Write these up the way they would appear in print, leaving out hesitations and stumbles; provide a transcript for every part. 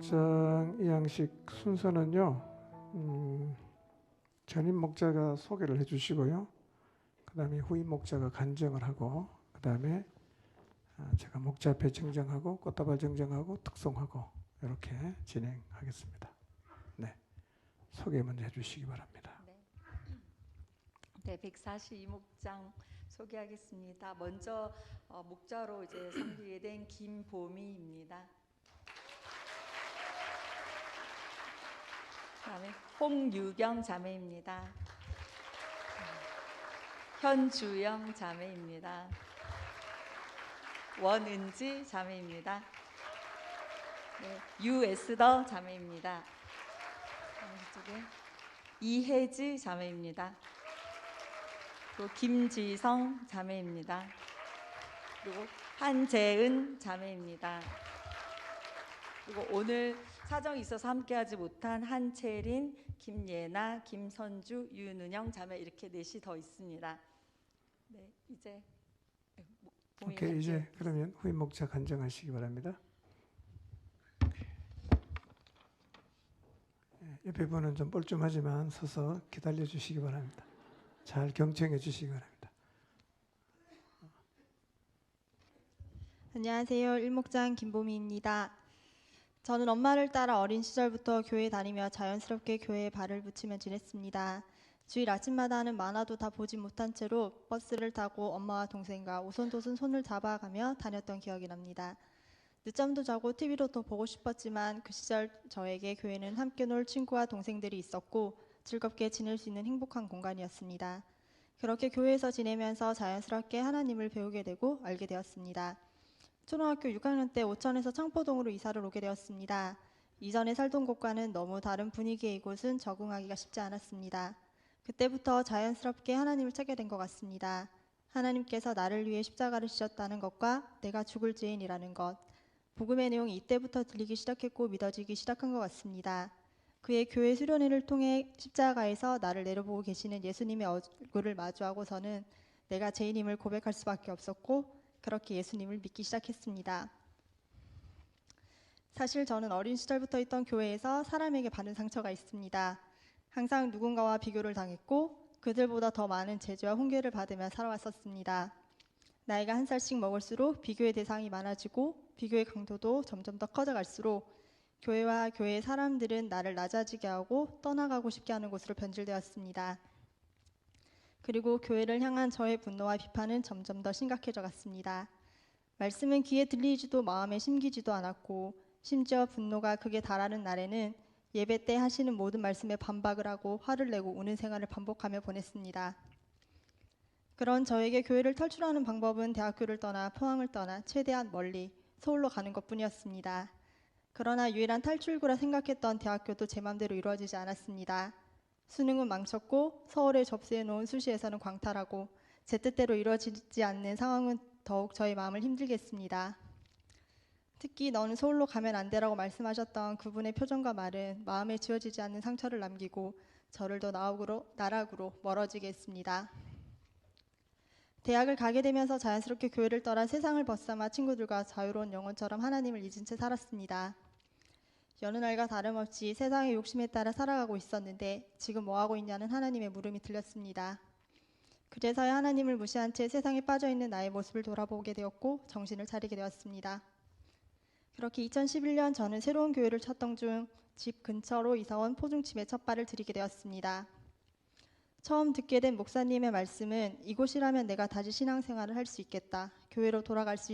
목장 이양식 순서는요, 전임 목자가 소개를 해주시고요, 그 다음에 후임 목자가 간증을 하고, 그 다음에 제가 목자 앞에 정정하고 꽃다발 정정하고 특송하고 이렇게 진행하겠습니다. 네, 소개 먼저 해주시기 바랍니다. 네, 142목장 소개하겠습니다. 먼저 목자로 이제 섬기게 된 김보미입니다. 그다음에 홍유경 자매입니다. 현주영 자매입니다. 원은지 자매입니다. 네, 유에스더 자매입니다. 이쪽에 이혜지 자매입니다. 그리고 김지성 자매입니다. 그리고 한재은 자매입니다. 그리고 오늘 사정이 있어서 함께하지 못한 한채린, 김예나, 김선주, 윤은영 자매 이렇게 넷이 더 있습니다. 네, 이제 오케이, 이제 그러면 후임 목자 간증하시기 바랍니다. 옆에 분은 좀 뻘쭘하지만 서서 기다려 주시기 바랍니다. 잘 경청해 주시기 바랍니다. 안녕하세요. 일목장 김보미입니다. 저는 엄마를 따라 어린 시절부터 교회 다니며 자연스럽게 교회에 발을 붙이며 지냈습니다. 주일 아침마다는 많아도 다 보지 못한 채로 버스를 타고 엄마와 동생과 오손도손 손을 잡아가며 다녔던 기억이 납니다. 늦잠도 자고 TV도 더 보고 싶었지만 그 시절 저에게 교회는 함께 놀 친구와 동생들이 있었고 즐겁게 지낼 수 있는 행복한 공간이었습니다. 그렇게 교회에서 지내면서 자연스럽게 하나님을 배우게 되고 알게 되었습니다. 초등학교 6학년 때 오천에서 창포동으로 이사를 오게 되었습니다. 이전에 살던 곳과는 너무 다른 분위기의 이곳은 적응하기가 쉽지 않았습니다. 그때부터 자연스럽게 하나님을 찾게 된 것 같습니다. 하나님께서 나를 위해 십자가를 지셨다는 것과 내가 죽을 죄인이라는 것, 복음의 내용이 이때부터 들리기 시작했고 믿어지기 시작한 것 같습니다. 그의 교회 수련회를 통해 십자가에서 나를 내려보고 계시는 예수님의 얼굴을 마주하고서는 내가 죄인임을 고백할 수밖에 없었고 그렇게 예수님을 믿기 시작했습니다. 사실 저는 어린 시절부터 있던 교회에서 사람에게 받은 상처가 있습니다. 항상 누군가와 비교를 당했고 그들보다 더 많은 제지와 훈계를 받으며 살아왔었습니다. 나이가 한 살씩 먹을수록 비교의 대상이 많아지고 비교의 강도도 점점 더 커져갈수록 교회와 교회의 사람들은 나를 낮아지게 하고 떠나가고 싶게 하는 곳으로 변질되었습니다. 그리고 교회를 향한 저의 분노와 비판은 점점 더 심각해져 갔습니다. 말씀은 귀에 들리지도 마음에 심기지도 않았고 심지어 분노가 극에 달하는 날에는 예배 때 하시는 모든 말씀에 반박을 하고 화를 내고 우는 생활을 반복하며 보냈습니다. 그런 저에게 교회를 탈출하는 방법은 대학교를 떠나 포항을 떠나 최대한 멀리 서울로 가는 것뿐이었습니다. 그러나 유일한 탈출구라 생각했던 대학교도 제 맘대로 이루어지지 않았습니다. 수능은 망쳤고 서울에 접수해 놓은 수시에서는 광탈하고 제 뜻대로 이루어지지 않는 상황은 더욱 저의 마음을 힘들게 했습니다. 특히 너는 서울로 가면 안 되라고 말씀하셨던 그분의 표정과 말은 마음에 지워지지 않는 상처를 남기고 저를 더 나락으로 멀어지게 했습니다. 대학을 가게 되면서 자연스럽게 교회를 떠나 세상을 벗삼아 친구들과 자유로운 영혼처럼 하나님을 잊은 채 살았습니다. 여느 날과 다름없이 세상의 욕심에 따라 살아가고 있었는데 지금 뭐하고 있냐는 하나님의 물음이 들렸습니다. 그제서야 하나님을 무시한 채 세상에 빠져있는 나의 모습을 돌아보게 되었고 정신을 차리게 되었습니다. 그렇게 2011년 저는 새로운 교회를 찾던 중 집 근처로 이사온 포중집에 첫 발을 들이게 되었습니다. 처음 듣게 된 목사님의 말씀은 이곳이라면 내가 다시 신앙생활을 할 수 있겠다, 교회로 돌아갈 수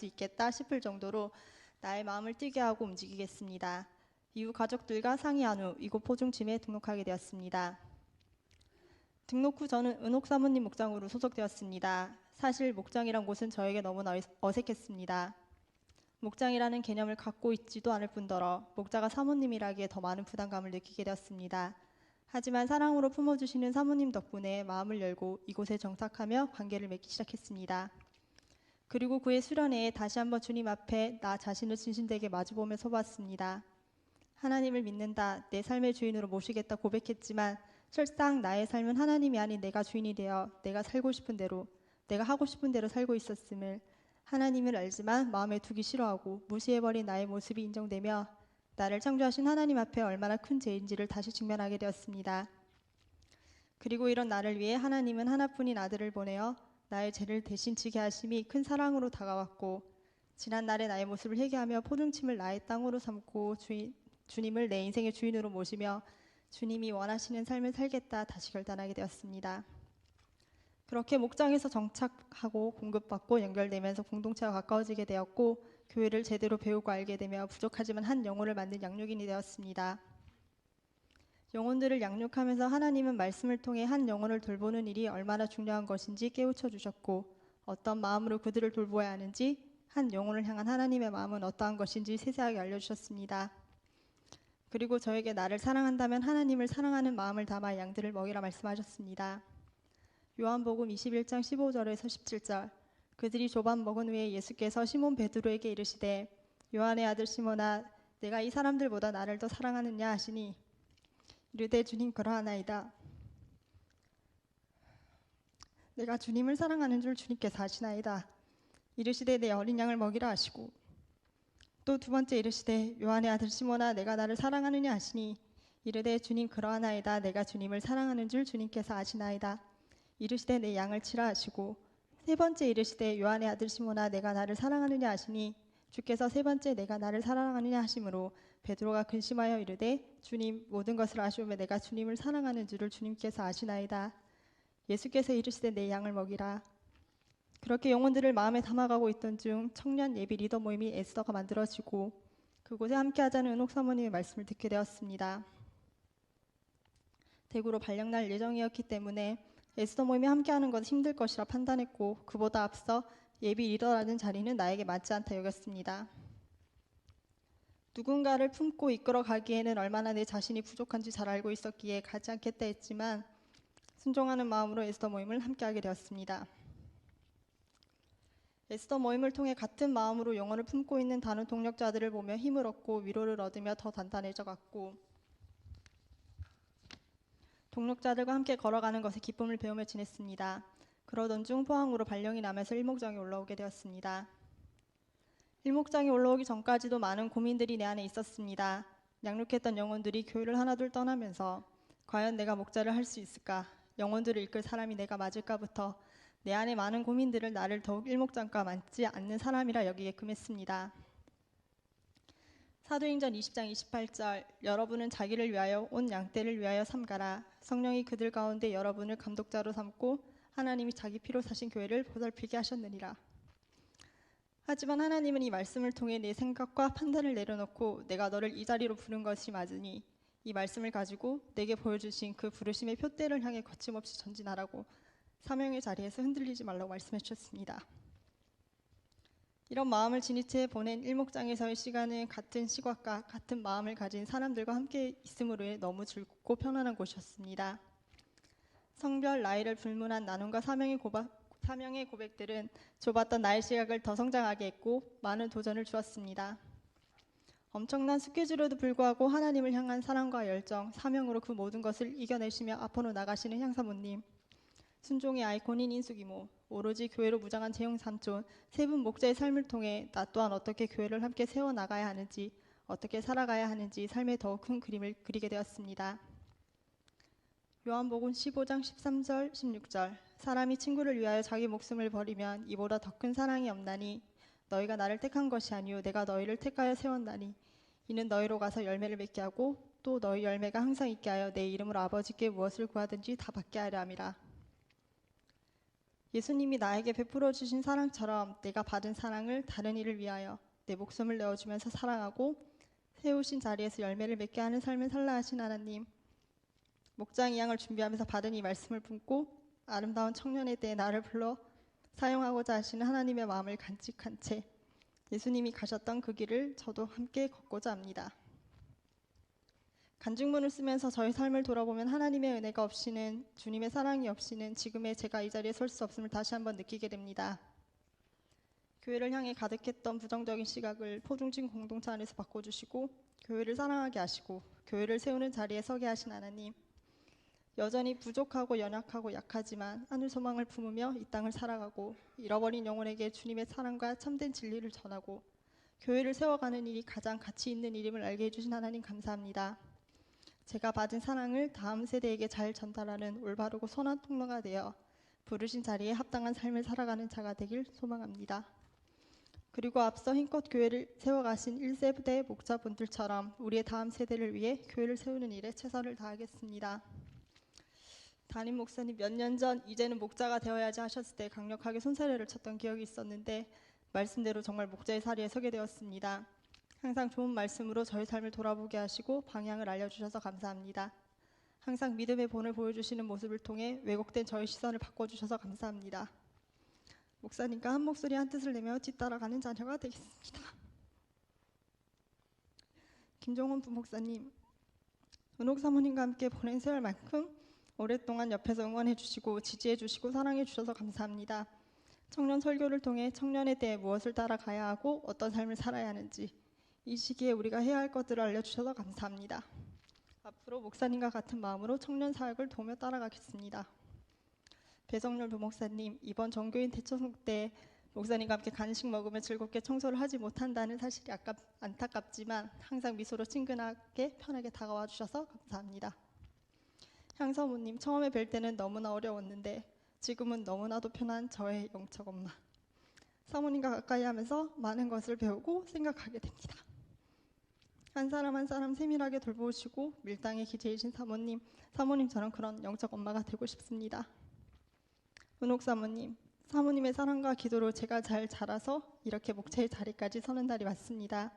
있겠다 싶을 정도로 나의 마음을 뛰게 하고 움직이겠습니다. 이후 가족들과 상의한 후 이곳 포중짐에 등록하게 되었습니다. 등록 후 저는 은옥 사모님 목장으로 소속되었습니다. 사실 목장이란 곳은 저에게 너무나 어색했습니다. 목장이라는 개념을 갖고 있지도 않을 뿐더러 목자가 사모님이라기에 더 많은 부담감을 느끼게 되었습니다. 하지만 사랑으로 품어주시는 사모님 덕분에 마음을 열고 이곳에 정착하며 관계를 맺기 시작했습니다. 그리고 그의 수련회에 다시 한번 주님 앞에 나 자신을 진심되게 마주보며 서봤습니다. 하나님을 믿는다, 내 삶의 주인으로 모시겠다 고백했지만 실상 나의 삶은 하나님이 아닌 내가 주인이 되어 내가 살고 싶은 대로, 내가 하고 싶은 대로 살고 있었음을, 하나님을 알지만 마음에 두기 싫어하고 무시해버린 나의 모습이 인정되며 나를 창조하신 하나님 앞에 얼마나 큰 죄인지를 다시 직면하게 되었습니다. 그리고 이런 나를 위해 하나님은 하나뿐인 아들을 보내어 나의 죄를 대신 지게 하심이 큰 사랑으로 다가왔고, 지난날의 나의 모습을 회개하며 포등침을 나의 땅으로 삼고 주님을 내 인생의 주인으로 모시며 주님이 원하시는 삶을 살겠다 다시 결단하게 되었습니다. 그렇게 목장에서 정착하고 공급받고 연결되면서 공동체와 가까워지게 되었고, 교회를 제대로 배우고 알게 되며 부족하지만 한 영혼을 만든 양육인이 되었습니다. 영혼들을 양육하면서 하나님은 말씀을 통해 한 영혼을 돌보는 일이 얼마나 중요한 것인지 깨우쳐 주셨고, 어떤 마음으로 그들을 돌보아야 하는지, 한 영혼을 향한 하나님의 마음은 어떠한 것인지 세세하게 알려주셨습니다. 그리고 저에게 나를 사랑한다면 하나님을 사랑하는 마음을 담아 양들을 먹이라 말씀하셨습니다. 요한복음 21장 15절에서 17절. 그들이 조반 먹은 후에 예수께서 시몬 베드로에게 이르시되 요한의 아들 시몬아 내가 이 사람들보다 나를 더 사랑하느냐 하시니 이르되 주님 그러하나이다. 내가 주님을 사랑하는 줄 주님께서 아시나이다. 이르시되 내 어린 양을 먹이라 하시고, 또 두 번째 이르시되 요한의 아들 시몬아 내가 나를 사랑하느냐 하시니 이르되 주님 그러하나이다. 내가 주님을 사랑하는 줄 주님께서 아시나이다. 이르시되 내 양을 치라 하시고, 세 번째 이르시되 요한의 아들 시몬아 내가 나를 사랑하느냐 하시니 주께서 세 번째 내가 나를 사랑하느냐 하심으로 베드로가 근심하여 이르되 주님 모든 것을 아시오며 내가 주님을 사랑하는 줄을 주님께서 아시나이다. 예수께서 이르시되 내 양을 먹이라. 그렇게 영혼들을 마음에 담아가고 있던 중 청년 예비 리더 모임이 에스더가 만들어지고 그곳에 함께하자는 은옥 사모님의 말씀을 듣게 되었습니다. 대구로 발령날 예정이었기 때문에 에스더 모임에 함께하는 것은 힘들 것이라 판단했고, 그보다 앞서 예비 리더라는 자리는 나에게 맞지 않다 여겼습니다. 누군가를 품고 이끌어 가기에는 얼마나 내 자신이 부족한지 잘 알고 있었기에 가지 않겠다 했지만 순종하는 마음으로 에스더 모임을 함께하게 되었습니다. 에스더 모임을 통해 같은 마음으로 영혼을 품고 있는 다른 동력자들을 보며 힘을 얻고 위로를 얻으며 더 단단해져 갔고, 동력자들과 함께 걸어가는 것에 기쁨을 배우며 지냈습니다. 그러던 중 포항으로 발령이 나면서 일목장에 올라오게 되었습니다. 일목장에 올라오기 전까지도 많은 고민들이 내 안에 있었습니다. 양육했던 영혼들이 교회를 하나둘 떠나면서 과연 내가 목자를 할 수 있을까? 영혼들을 이끌 사람이 내가 맞을까부터 내 안에 많은 고민들을 나를 더욱 일목장과 맞지 않는 사람이라 여기게끔 했습니다. 사도행전 20장 28절 여러분은 자기를 위하여 온 양떼를 위하여 삼가라. 성령이 그들 가운데 여러분을 감독자로 삼고 하나님이 자기 피로 사신 교회를 보살피게 하셨느니라. 하지만 하나님은 이 말씀을 통해 내 생각과 판단을 내려놓고 내가 너를 이 자리로 부른 것이 맞으니 이 말씀을 가지고 내게 보여주신 그 부르심의 표대를 향해 거침없이 전진하라고, 사명의 자리에서 흔들리지 말라고 말씀해 주셨습니다. 이런 마음을 지닌 채 보낸 일목장에서의 시간은 같은 시각과 같은 마음을 가진 사람들과 함께 있음으로 인해 너무 즐겁고 편안한 곳이었습니다. 성별, 나이를 불문한 나눔과 사명의 고백들은 좁았던 나의 시각을 더 성장하게 했고 많은 도전을 주었습니다. 엄청난 스케줄에도 불구하고 하나님을 향한 사랑과 열정, 사명으로 그 모든 것을 이겨내시며 앞으로 나가시는 향사모님, 순종의 아이콘인 인숙이모, 오로지 교회로 무장한 재용 삼촌, 세 분 목자의 삶을 통해 나 또한 어떻게 교회를 함께 세워나가야 하는지, 어떻게 살아가야 하는지 삶의 더 큰 그림을 그리게 되었습니다. 요한복음 15장 13절 16절 사람이 친구를 위하여 자기 목숨을 버리면 이보다 더 큰 사랑이 없나니 너희가 나를 택한 것이 아니요 내가 너희를 택하여 세웠나니 이는 너희로 가서 열매를 맺게 하고 또 너희 열매가 항상 있게 하여 내 이름으로 아버지께 무엇을 구하든지 다 받게 하려 함이라. 예수님이 나에게 베풀어 주신 사랑처럼 내가 받은 사랑을 다른 이를 위하여 내 목숨을 내어주면서 사랑하고 세우신 자리에서 열매를 맺게 하는 삶을 살라 하신 하나님, 목장 이양을 준비하면서 받은 이 말씀을 품고 아름다운 청년에 대해 나를 불러 사용하고자 하시는 하나님의 마음을 간직한 채 예수님이 가셨던 그 길을 저도 함께 걷고자 합니다. 간증문을 쓰면서 저희 삶을 돌아보면 하나님의 은혜가 없이는, 주님의 사랑이 없이는 지금의 제가 이 자리에 설 수 없음을 다시 한번 느끼게 됩니다. 교회를 향해 가득했던 부정적인 시각을 포중진 공동체 안에서 바꿔주시고 교회를 사랑하게 하시고 교회를 세우는 자리에 서게 하신 하나님, 여전히 부족하고 연약하고 약하지만 하늘 소망을 품으며 이 땅을 살아가고 잃어버린 영혼에게 주님의 사랑과 참된 진리를 전하고 교회를 세워가는 일이 가장 가치 있는 일임을 알게 해주신 하나님 감사합니다. 제가 받은 사랑을 다음 세대에게 잘 전달하는 올바르고 선한 통로가 되어 부르신 자리에 합당한 삶을 살아가는 자가 되길 소망합니다. 그리고 앞서 힘껏 교회를 세워가신 1세대 목자분들처럼 우리의 다음 세대를 위해 교회를 세우는 일에 최선을 다하겠습니다. 담임 목사님 몇 년 전 이제는 목자가 되어야지 하셨을 때 강력하게 손사래를 쳤던 기억이 있었는데 말씀대로 정말 목자의 자리에 서게 되었습니다. 항상 좋은 말씀으로 저의 삶을 돌아보게 하시고 방향을 알려주셔서 감사합니다. 항상 믿음의 본을 보여주시는 모습을 통해 왜곡된 저의 시선을 바꿔주셔서 감사합니다. 목사님과 한 목소리 한 뜻을 내며 뒤따라가는 자녀가 되겠습니다. 김종원 부목사님, 은옥 사모님과 함께 보낸 세월만큼 오랫동안 옆에서 응원해 주시고 지지해 주시고 사랑해 주셔서 감사합니다. 청년 설교를 통해 청년에 대해 무엇을 따라가야 하고 어떤 삶을 살아야 하는지 이 시기에 우리가 해야 할 것들을 알려주셔서 감사합니다. 앞으로 목사님과 같은 마음으로 청년 사역을 도우며 따라가겠습니다. 배성렬 부목사님, 이번 정교인 대청소 때 목사님과 함께 간식 먹으며 즐겁게 청소를 하지 못한다는 사실이 안타깝지만 항상 미소로 친근하게 편하게 다가와 주셔서 감사합니다. 향사모님, 처음에 뵐 때는 너무나 어려웠는데 지금은 너무나도 편한 저의 영적 엄마. 사모님과 가까이 하면서 많은 것을 배우고 생각하게 됩니다. 한 사람 한 사람 세밀하게 돌보시고 밀당의 기재이신 사모님처럼 그런 영적 엄마가 되고 싶습니다. 은옥 사모님, 사모님의 사랑과 기도로 제가 잘 자라서 이렇게 목자의 자리까지 서는 날이 왔습니다.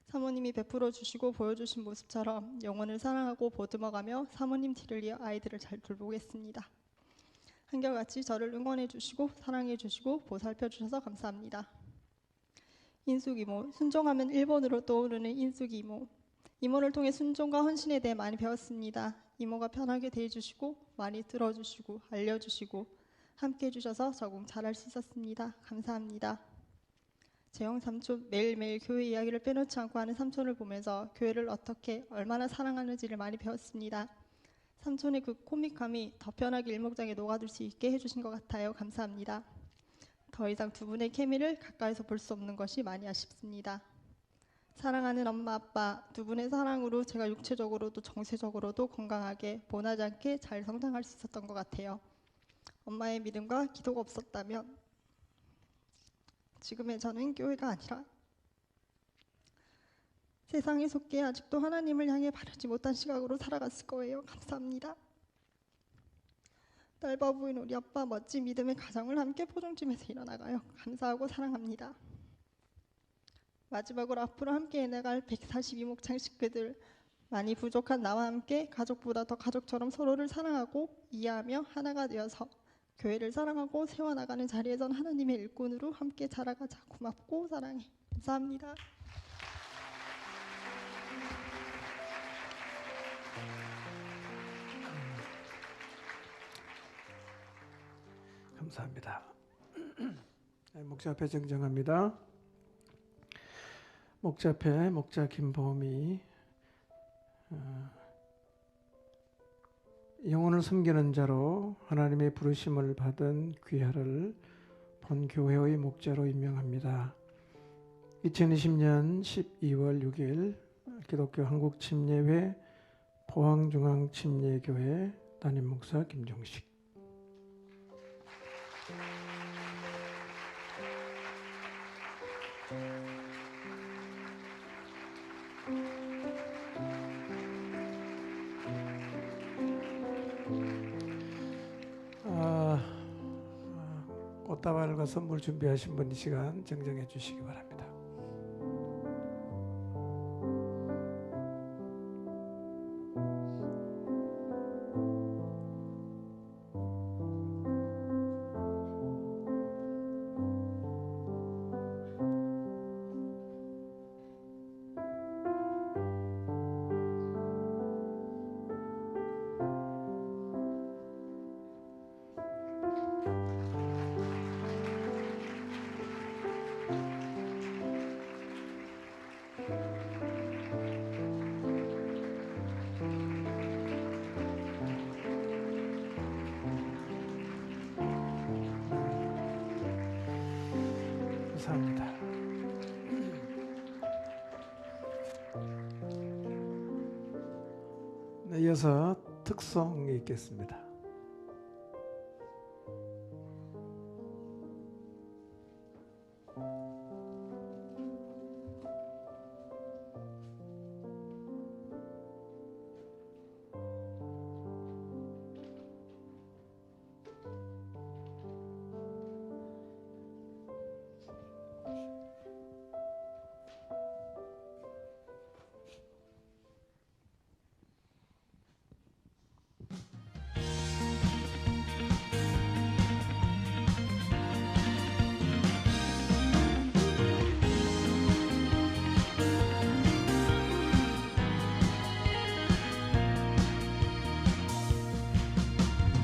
사모님이 베풀어 주시고 보여주신 모습처럼 영혼을 사랑하고 보듬어가며 사모님 뒤를 이어 아이들을 잘 돌보겠습니다. 한결같이 저를 응원해 주시고 사랑해 주시고 보살펴 주셔서 감사합니다. 인숙 이모, 순종하면 일본으로 떠오르는 인숙 이모. 이모를 통해 순종과 헌신에 대해 많이 배웠습니다. 이모가 편하게 대해주시고 많이 들어주시고 알려주시고 함께 해주셔서 적응 잘할 수 있었습니다. 감사합니다. 재영 삼촌, 매일매일 교회 이야기를 빼놓지 않고 하는 삼촌을 보면서 교회를 어떻게 얼마나 사랑하는지를 많이 배웠습니다. 삼촌의 그 코믹함이 더 편하게 일목장에 녹아들 수 있게 해주신 것 같아요. 감사합니다. 더 이상 두 분의 케미를 가까이서 볼 수 없는 것이 많이 아쉽습니다. 사랑하는 엄마 아빠, 두 분의 사랑으로 제가 육체적으로도 정세적으로도 건강하게 본하지 않게 잘 성장할 수 있었던 것 같아요. 엄마의 믿음과 기도가 없었다면 지금의 저는 교회가 아니라 세상에 속해 아직도 하나님을 향해 바르지 못한 시각으로 살아갔을 거예요. 감사합니다. 딸바 부인 우리 아빠 멋진 믿음의 가정을 함께 포종팀에서 이뤄나가요. 감사하고 사랑합니다. 마지막으로 앞으로 함께 해나갈 142목장 식구들, 많이 부족한 나와 함께 가족보다 더 가족처럼 서로를 사랑하고 이해하며 하나가 되어서 교회를 사랑하고 세워나가는 자리에선 하나님의 일꾼으로 함께 자라가자. 고맙고 사랑해. 감사합니다. 감사합니다. 목자 앞에 정정합니다. 목자 앞에 목자 김보미, 영혼을 섬기는 자로 하나님의 부르심을 받은 귀하를 본교회의 목자로 임명합니다. 2020년 12월 6일 기독교 한국침례회 포항중앙침례교회 담임 목사 김종식. 꽃다발과 선물 준비하신 분 이 시간 정정해 주시기 바랍니다. 감사합니다. 네, 이어서 특송이 있겠습니다.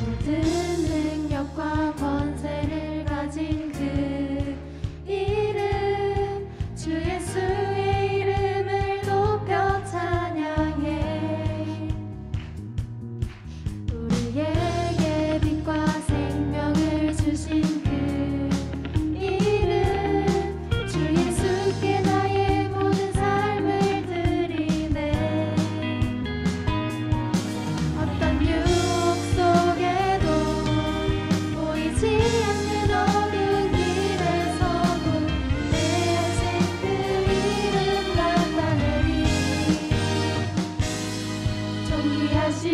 모든 능력과 권세를 가진 그 이름 주 예수의 이름을 높여 찬양해. 우리에게 빛과 생명을 주신 그 이름 주 예수께 나의 모든 삶을 드리네. 어떤 유혹 속에도 보이지 않는 어두운 길에서도 내 인생 그 이름 나타내리. 존귀하신